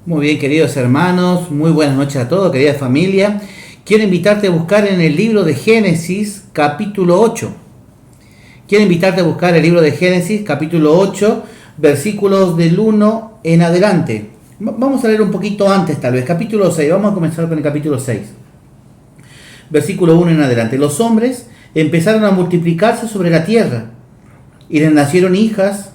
Muy bien, queridos hermanos, muy buenas noches a todos, querida familia. Quiero invitarte a buscar en el libro de Génesis, capítulo 8. Quiero invitarte a buscar el libro de Génesis, capítulo 8, versículos del 1 en adelante. Vamos a leer un poquito antes, tal vez, capítulo 6. Vamos a comenzar con el capítulo 6. Versículo 1 en adelante. Los hombres empezaron a multiplicarse sobre la tierra y les nacieron hijas.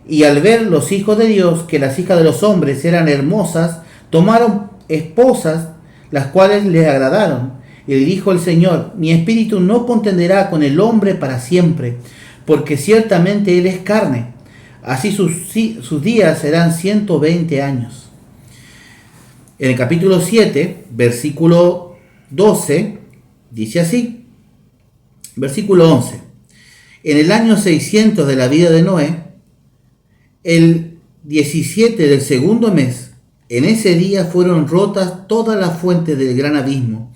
Y al ver los hijos de Dios que las hijas de los hombres eran hermosas, tomaron esposas, las cuales les agradaron. Y le dijo el Señor: mi espíritu no contenderá con el hombre para siempre, porque ciertamente él es carne. Así sus días serán 120 años. En el capítulo 7, versículo 12, dice así, versículo 11. En el año 600 de la vida de Noé, el 17 del segundo mes, en ese día fueron rotas todas las fuentes del gran abismo,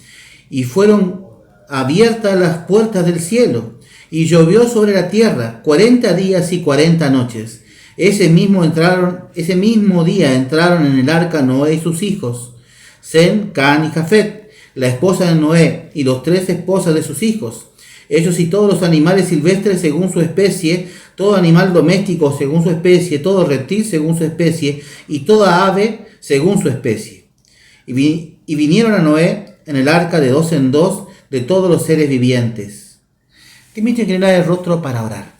y fueron abiertas las puertas del cielo, y llovió sobre la tierra 40 días y 40 noches. Ese mismo día entraron en el arca Noé y sus hijos, Sem, Can y Jafet, la esposa de Noé y los 3 esposas de sus hijos, ellos y todos los animales silvestres según su especie, todo animal doméstico según su especie, todo reptil según su especie, y toda ave según su especie. Y vinieron a Noé en el arca de 2 en 2 de todos los seres vivientes. Te invito a inclinar el rostro para orar.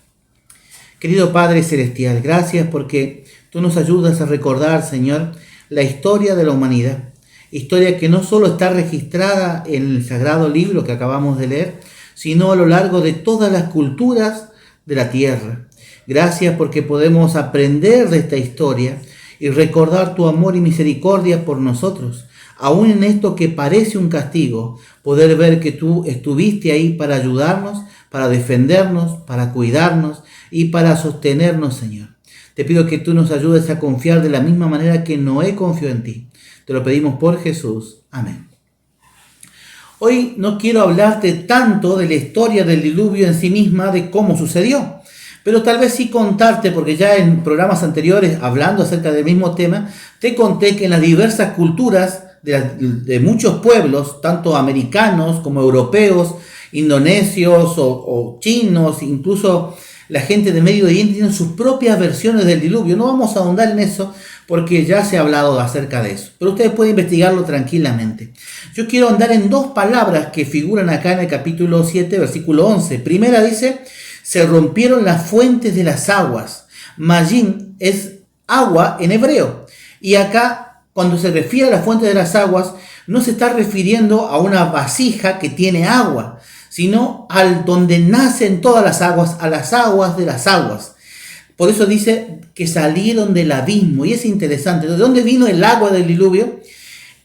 Querido Padre Celestial, gracias porque tú nos ayudas a recordar, Señor, la historia de la humanidad. Historia que no solo está registrada en el sagrado libro que acabamos de leer, sino a lo largo de todas las culturas de la tierra. Gracias porque podemos aprender de esta historia y recordar tu amor y misericordia por nosotros. Aún en esto que parece un castigo, poder ver que tú estuviste ahí para ayudarnos, para defendernos, para cuidarnos y para sostenernos, Señor. Te pido que tú nos ayudes a confiar de la misma manera que Noé confió en ti. Te lo pedimos por Jesús. Amén. Hoy no quiero hablarte tanto de la historia del diluvio en sí misma, de cómo sucedió, pero tal vez sí contarte, porque ya en programas anteriores, hablando acerca del mismo tema, te conté que en las diversas culturas de muchos pueblos, tanto americanos como europeos, indonesios o chinos, incluso la gente de Medio Oriente, tienen sus propias versiones del diluvio. No vamos a ahondar en eso porque ya se ha hablado acerca de eso, pero ustedes pueden investigarlo tranquilamente. Yo quiero ahondar en 2 palabras que figuran acá en el capítulo 7, versículo 11. Primera dice: se rompieron las fuentes de las aguas. Majin es agua en hebreo. Y acá, cuando se refiere a la fuente de las aguas, no se está refiriendo a una vasija que tiene agua, sino al donde nacen todas las aguas, a las aguas de las aguas. Por eso dice que salieron del abismo. Y es interesante. ¿De dónde vino el agua del diluvio?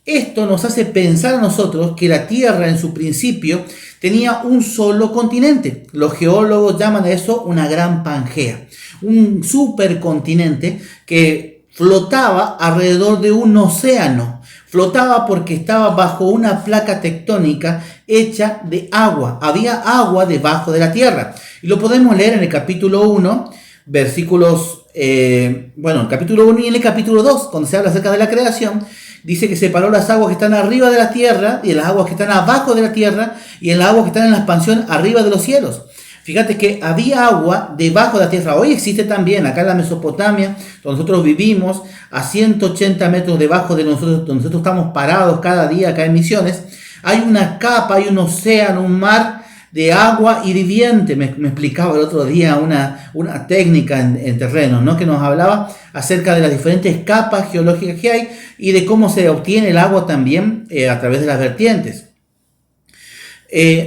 Esto nos hace pensar a nosotros que la Tierra en su principio tenía un solo continente. Los geólogos llaman a eso una gran Pangea. Un supercontinente que flotaba alrededor de un océano. Flotaba porque estaba bajo una placa tectónica hecha de agua. Había agua debajo de la Tierra. Y lo podemos leer en el capítulo 1, versículos, el capítulo 1 y en el capítulo 2, cuando se habla acerca de la creación. Dice que separó las aguas que están arriba de la tierra y las aguas que están abajo de la tierra y en las aguas que están en la expansión arriba de los cielos. Fíjate que había agua debajo de la tierra. Hoy existe también acá en la Mesopotamia, donde nosotros vivimos, a 180 metros debajo de nosotros, donde nosotros estamos parados cada día acá en Misiones. Hay una capa, hay un océano, un mar de agua hirviente. Me explicaba el otro día una técnica en terreno, ¿no? Que nos hablaba acerca de las diferentes capas geológicas que hay y de cómo se obtiene el agua también a través de las vertientes.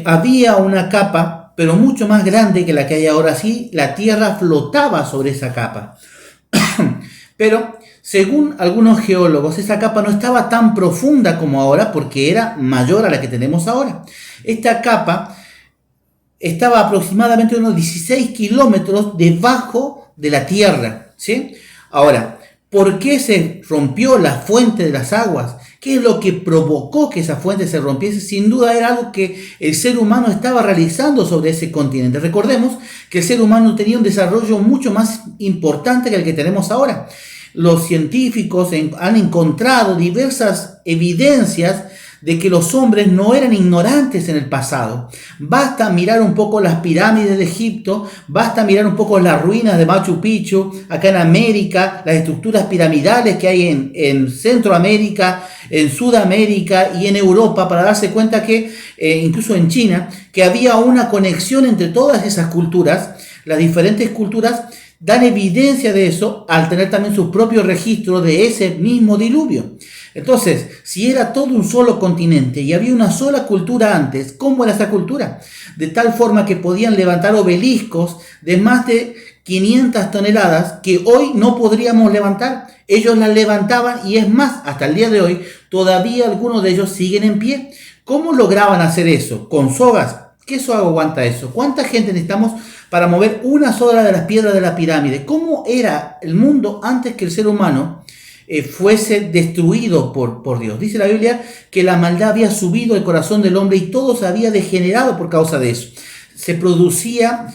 Había una capa, pero mucho más grande que la que hay ahora. Sí, la tierra flotaba sobre esa capa. Pero según algunos geólogos, esa capa no estaba tan profunda como ahora porque era mayor a la que tenemos ahora. Esta capa estaba aproximadamente unos 16 kilómetros debajo de la tierra, ¿sí? Ahora, ¿por qué se rompió la fuente de las aguas? ¿Qué es lo que provocó que esa fuente se rompiese? Sin duda era algo que el ser humano estaba realizando sobre ese continente. Recordemos que el ser humano tenía un desarrollo mucho más importante que el que tenemos ahora. los científicos han encontrado diversas evidencias de que los hombres no eran ignorantes en el pasado. Basta mirar un poco las pirámides de Egipto, basta mirar un poco las ruinas de Machu Picchu, acá en América, las estructuras piramidales que hay en Centroamérica, en Sudamérica y en Europa, para darse cuenta que, incluso en China, que había una conexión entre todas esas culturas. Las diferentes culturas dan evidencia de eso al tener también sus propios registros de ese mismo diluvio. Entonces, si era todo un solo continente y había una sola cultura antes, ¿cómo era esa cultura? De tal forma que podían levantar obeliscos de más de 500 toneladas que hoy no podríamos levantar. Ellos las levantaban y es más, hasta el día de hoy, todavía algunos de ellos siguen en pie. ¿Cómo lograban hacer eso? ¿Con sogas? ¿Qué soga aguanta eso? ¿Cuánta gente necesitamos para mover una sola de las piedras de la pirámide? ¿Cómo era el mundo antes que el ser humano fuese destruido por Dios? Dice la Biblia que la maldad había subido al corazón del hombre y todo se había degenerado por causa de eso. Se producía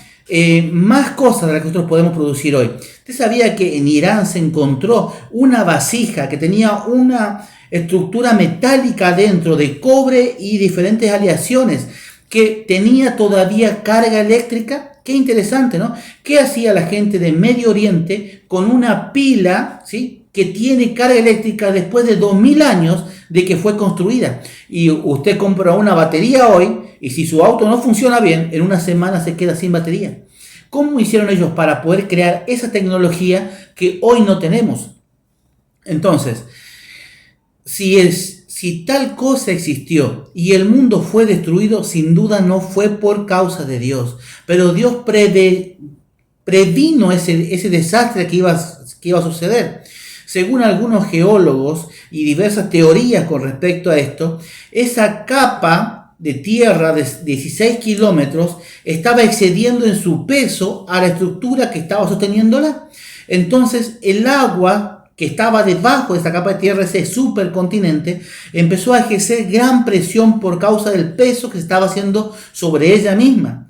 más cosas de las que nosotros podemos producir hoy. ¿Usted sabía que en Irán se encontró una vasija que tenía una estructura metálica dentro de cobre y diferentes aleaciones, que tenía todavía carga eléctrica? Qué interesante, ¿no? ¿Qué hacía la gente de Medio Oriente con una pila, ¿sí?, que tiene carga eléctrica después de 2000 años de que fue construida? Y usted compra una batería hoy y si su auto no funciona bien, en una semana se queda sin batería. ¿Cómo hicieron ellos para poder crear esa tecnología que hoy no tenemos? Entonces, si tal cosa existió y el mundo fue destruido, sin duda no fue por causa de Dios. Pero Dios previno ese desastre que iba a suceder. Según algunos geólogos y diversas teorías con respecto a esto, esa capa de tierra de 16 kilómetros estaba excediendo en su peso a la estructura que estaba sosteniéndola. Entonces el agua que estaba debajo de esa capa de tierra, ese supercontinente, empezó a ejercer gran presión por causa del peso que se estaba haciendo sobre ella misma.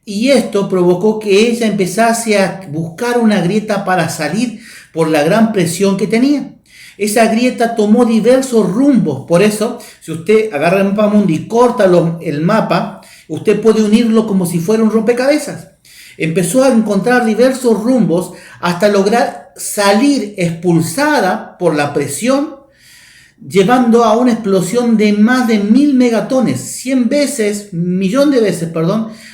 Y esto provocó que ella empezase a buscar una grieta para salir por la gran presión que tenía. Esa grieta tomó diversos rumbos. Por eso, si usted agarra el mapa mundi y corta el mapa, usted puede unirlo como si fuera un rompecabezas. Empezó a encontrar diversos rumbos hasta lograr salir expulsada por la presión, llevando a una explosión de más de 1000 megatones, millón de veces,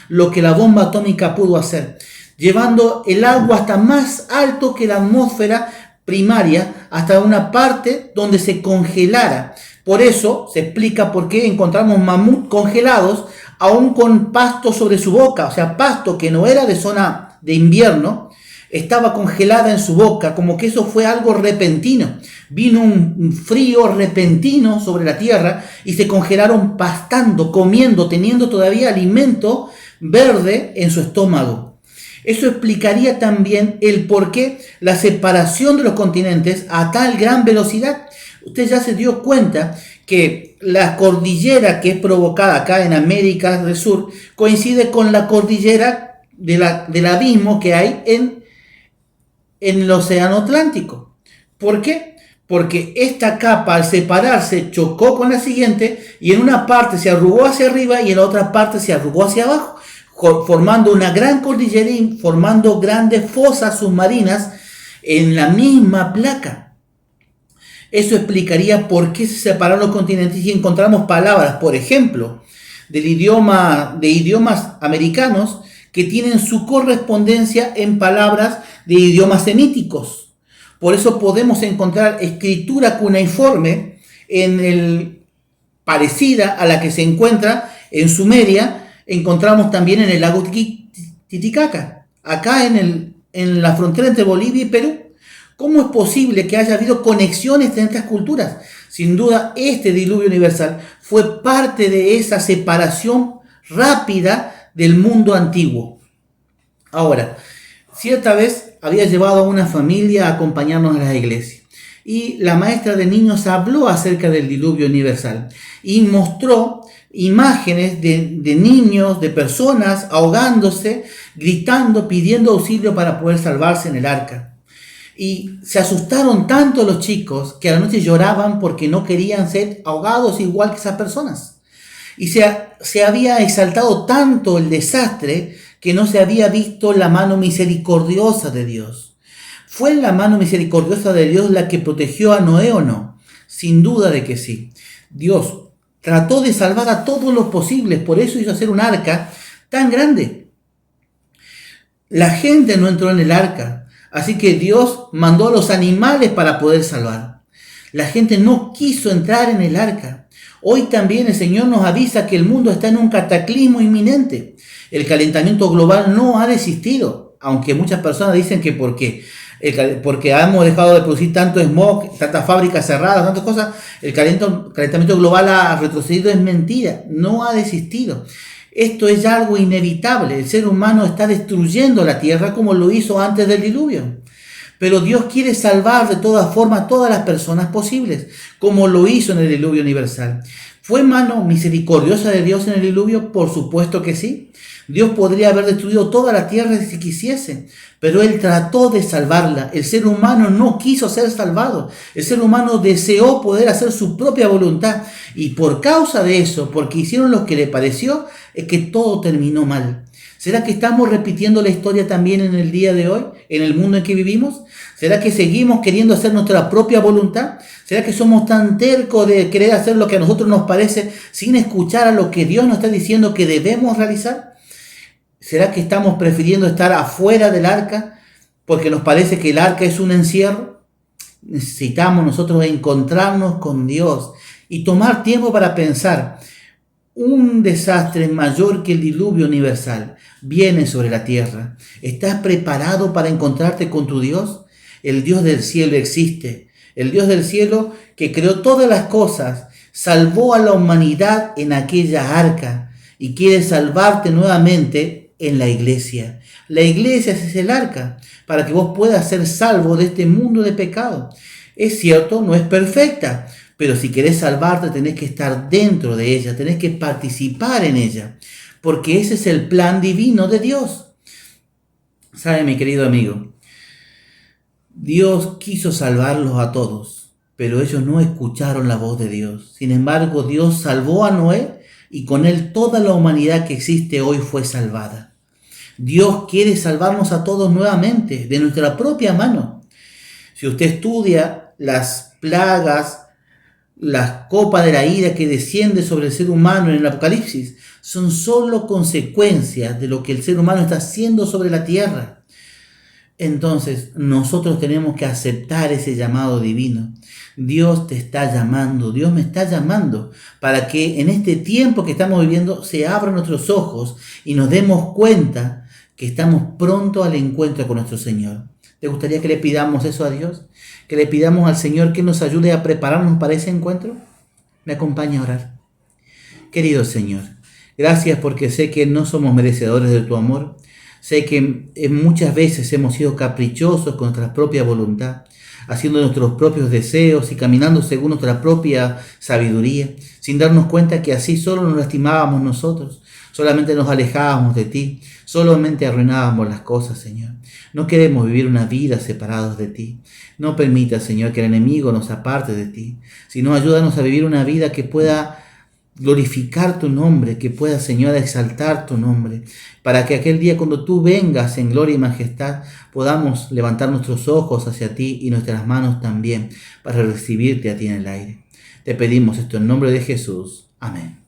lo que la bomba atómica pudo hacer, llevando el agua hasta más alto que la atmósfera primaria, hasta una parte donde se congelara. Por eso se explica por qué encontramos mamut congelados, aún con pasto sobre su boca, o sea, pasto que no era de zona de invierno, estaba congelada en su boca, como que eso fue algo repentino. Vino un frío repentino sobre la tierra y se congelaron pastando, comiendo, teniendo todavía alimento verde en su estómago. Eso explicaría también el por qué la separación de los continentes a tal gran velocidad. Usted ya se dio cuenta que la cordillera que es provocada acá en América del Sur coincide con la cordillera del abismo que hay en el Océano Atlántico. ¿Por qué? Porque esta capa al separarse chocó con la siguiente y en una parte se arrugó hacia arriba y en la otra parte se arrugó hacia abajo, formando una gran cordillera y formando grandes fosas submarinas en la misma placa. Eso explicaría por qué se separaron los continentes y encontramos palabras, por ejemplo, de idiomas americanos que tienen su correspondencia en palabras de idiomas semíticos. Por eso podemos encontrar escritura cuneiforme parecida a la que se encuentra en Sumeria. Encontramos también en el lago Titicaca, acá en la frontera entre Bolivia y Perú. ¿Cómo es posible que haya habido conexiones entre estas culturas? Sin duda, este diluvio universal fue parte de esa separación rápida del mundo antiguo. Ahora, cierta vez había llevado a una familia a acompañarnos a la iglesia y la maestra de niños habló acerca del diluvio universal y mostró imágenes de niños, de personas ahogándose, gritando, pidiendo auxilio para poder salvarse en el arca. Y se asustaron tanto los chicos que a la noche lloraban porque no querían ser ahogados igual que esas personas. Y se había exaltado tanto el desastre que no se había visto la mano misericordiosa de Dios. ¿Fue la mano misericordiosa de Dios la que protegió a Noé o no? Sin duda de que sí. Dios trató de salvar a todos los posibles, por eso hizo hacer un arca tan grande. La gente no entró en el arca, así que Dios mandó a los animales para poder salvar. La gente no quiso entrar en el arca. Hoy también el Señor nos avisa que el mundo está en un cataclismo inminente. El calentamiento global no ha desistido, aunque muchas personas dicen que porque hemos dejado de producir tanto smog, tantas fábricas cerradas, tantas cosas, el calentamiento global ha retrocedido. Es mentira, no ha desistido. Esto es ya algo inevitable. El ser humano está destruyendo la tierra como lo hizo antes del diluvio. Pero Dios quiere salvar de todas formas a todas las personas posibles, como lo hizo en el diluvio universal. ¿Fue mano misericordiosa de Dios en el diluvio? Por supuesto que sí. Dios podría haber destruido toda la tierra si quisiese, pero Él trató de salvarla. El ser humano no quiso ser salvado. El ser humano deseó poder hacer su propia voluntad. Y por causa de eso, porque hicieron lo que le pareció, es que todo terminó mal. ¿Será que estamos repitiendo la historia también en el día de hoy, en el mundo en que vivimos? ¿Será que seguimos queriendo hacer nuestra propia voluntad? ¿Será que somos tan tercos de querer hacer lo que a nosotros nos parece sin escuchar a lo que Dios nos está diciendo que debemos realizar? ¿Será que estamos prefiriendo estar afuera del arca porque nos parece que el arca es un encierro? Necesitamos nosotros encontrarnos con Dios y tomar tiempo para pensar. Un desastre mayor que el diluvio universal viene sobre la tierra. ¿Estás preparado para encontrarte con tu Dios? El Dios del cielo existe. El Dios del cielo que creó todas las cosas, salvó a la humanidad en aquella arca y quiere salvarte nuevamente en la iglesia. La iglesia es el arca para que vos puedas ser salvo de este mundo de pecado. Es cierto, no es perfecta, pero si querés salvarte tenés que estar dentro de ella, tenés que participar en ella, porque ese es el plan divino de Dios. ¿Sabe, mi querido amigo? Dios quiso salvarlos a todos, pero ellos no escucharon la voz de Dios. Sin embargo, Dios salvó a Noé y con él toda la humanidad que existe hoy fue salvada. Dios quiere salvarnos a todos nuevamente, de nuestra propia mano. Si usted estudia las plagas, las copas de la ira que desciende sobre el ser humano en el Apocalipsis, son solo consecuencias de lo que el ser humano está haciendo sobre la tierra. Entonces, nosotros tenemos que aceptar ese llamado divino. Dios te está llamando, Dios me está llamando para que en este tiempo que estamos viviendo se abran nuestros ojos y nos demos cuenta que estamos pronto al encuentro con nuestro Señor. ¿Te gustaría que le pidamos eso a Dios? Que le pidamos al Señor que nos ayude a prepararnos para ese encuentro. Me acompaña a orar. Querido Señor, gracias porque sé que no somos merecedores de tu amor. Sé que muchas veces hemos sido caprichosos con nuestra propia voluntad, haciendo nuestros propios deseos y caminando según nuestra propia sabiduría, sin darnos cuenta que así solo nos lastimábamos nosotros, solamente nos alejábamos de ti, solamente arruinábamos las cosas, Señor. No queremos vivir una vida separados de ti. No permita, Señor, que el enemigo nos aparte de ti, sino ayúdanos a vivir una vida que pueda glorificar tu nombre, que pueda, Señor, exaltar tu nombre, para que aquel día cuando tú vengas en gloria y majestad podamos levantar nuestros ojos hacia ti y nuestras manos también para recibirte a ti en el aire. Te pedimos esto en nombre de Jesús. Amén.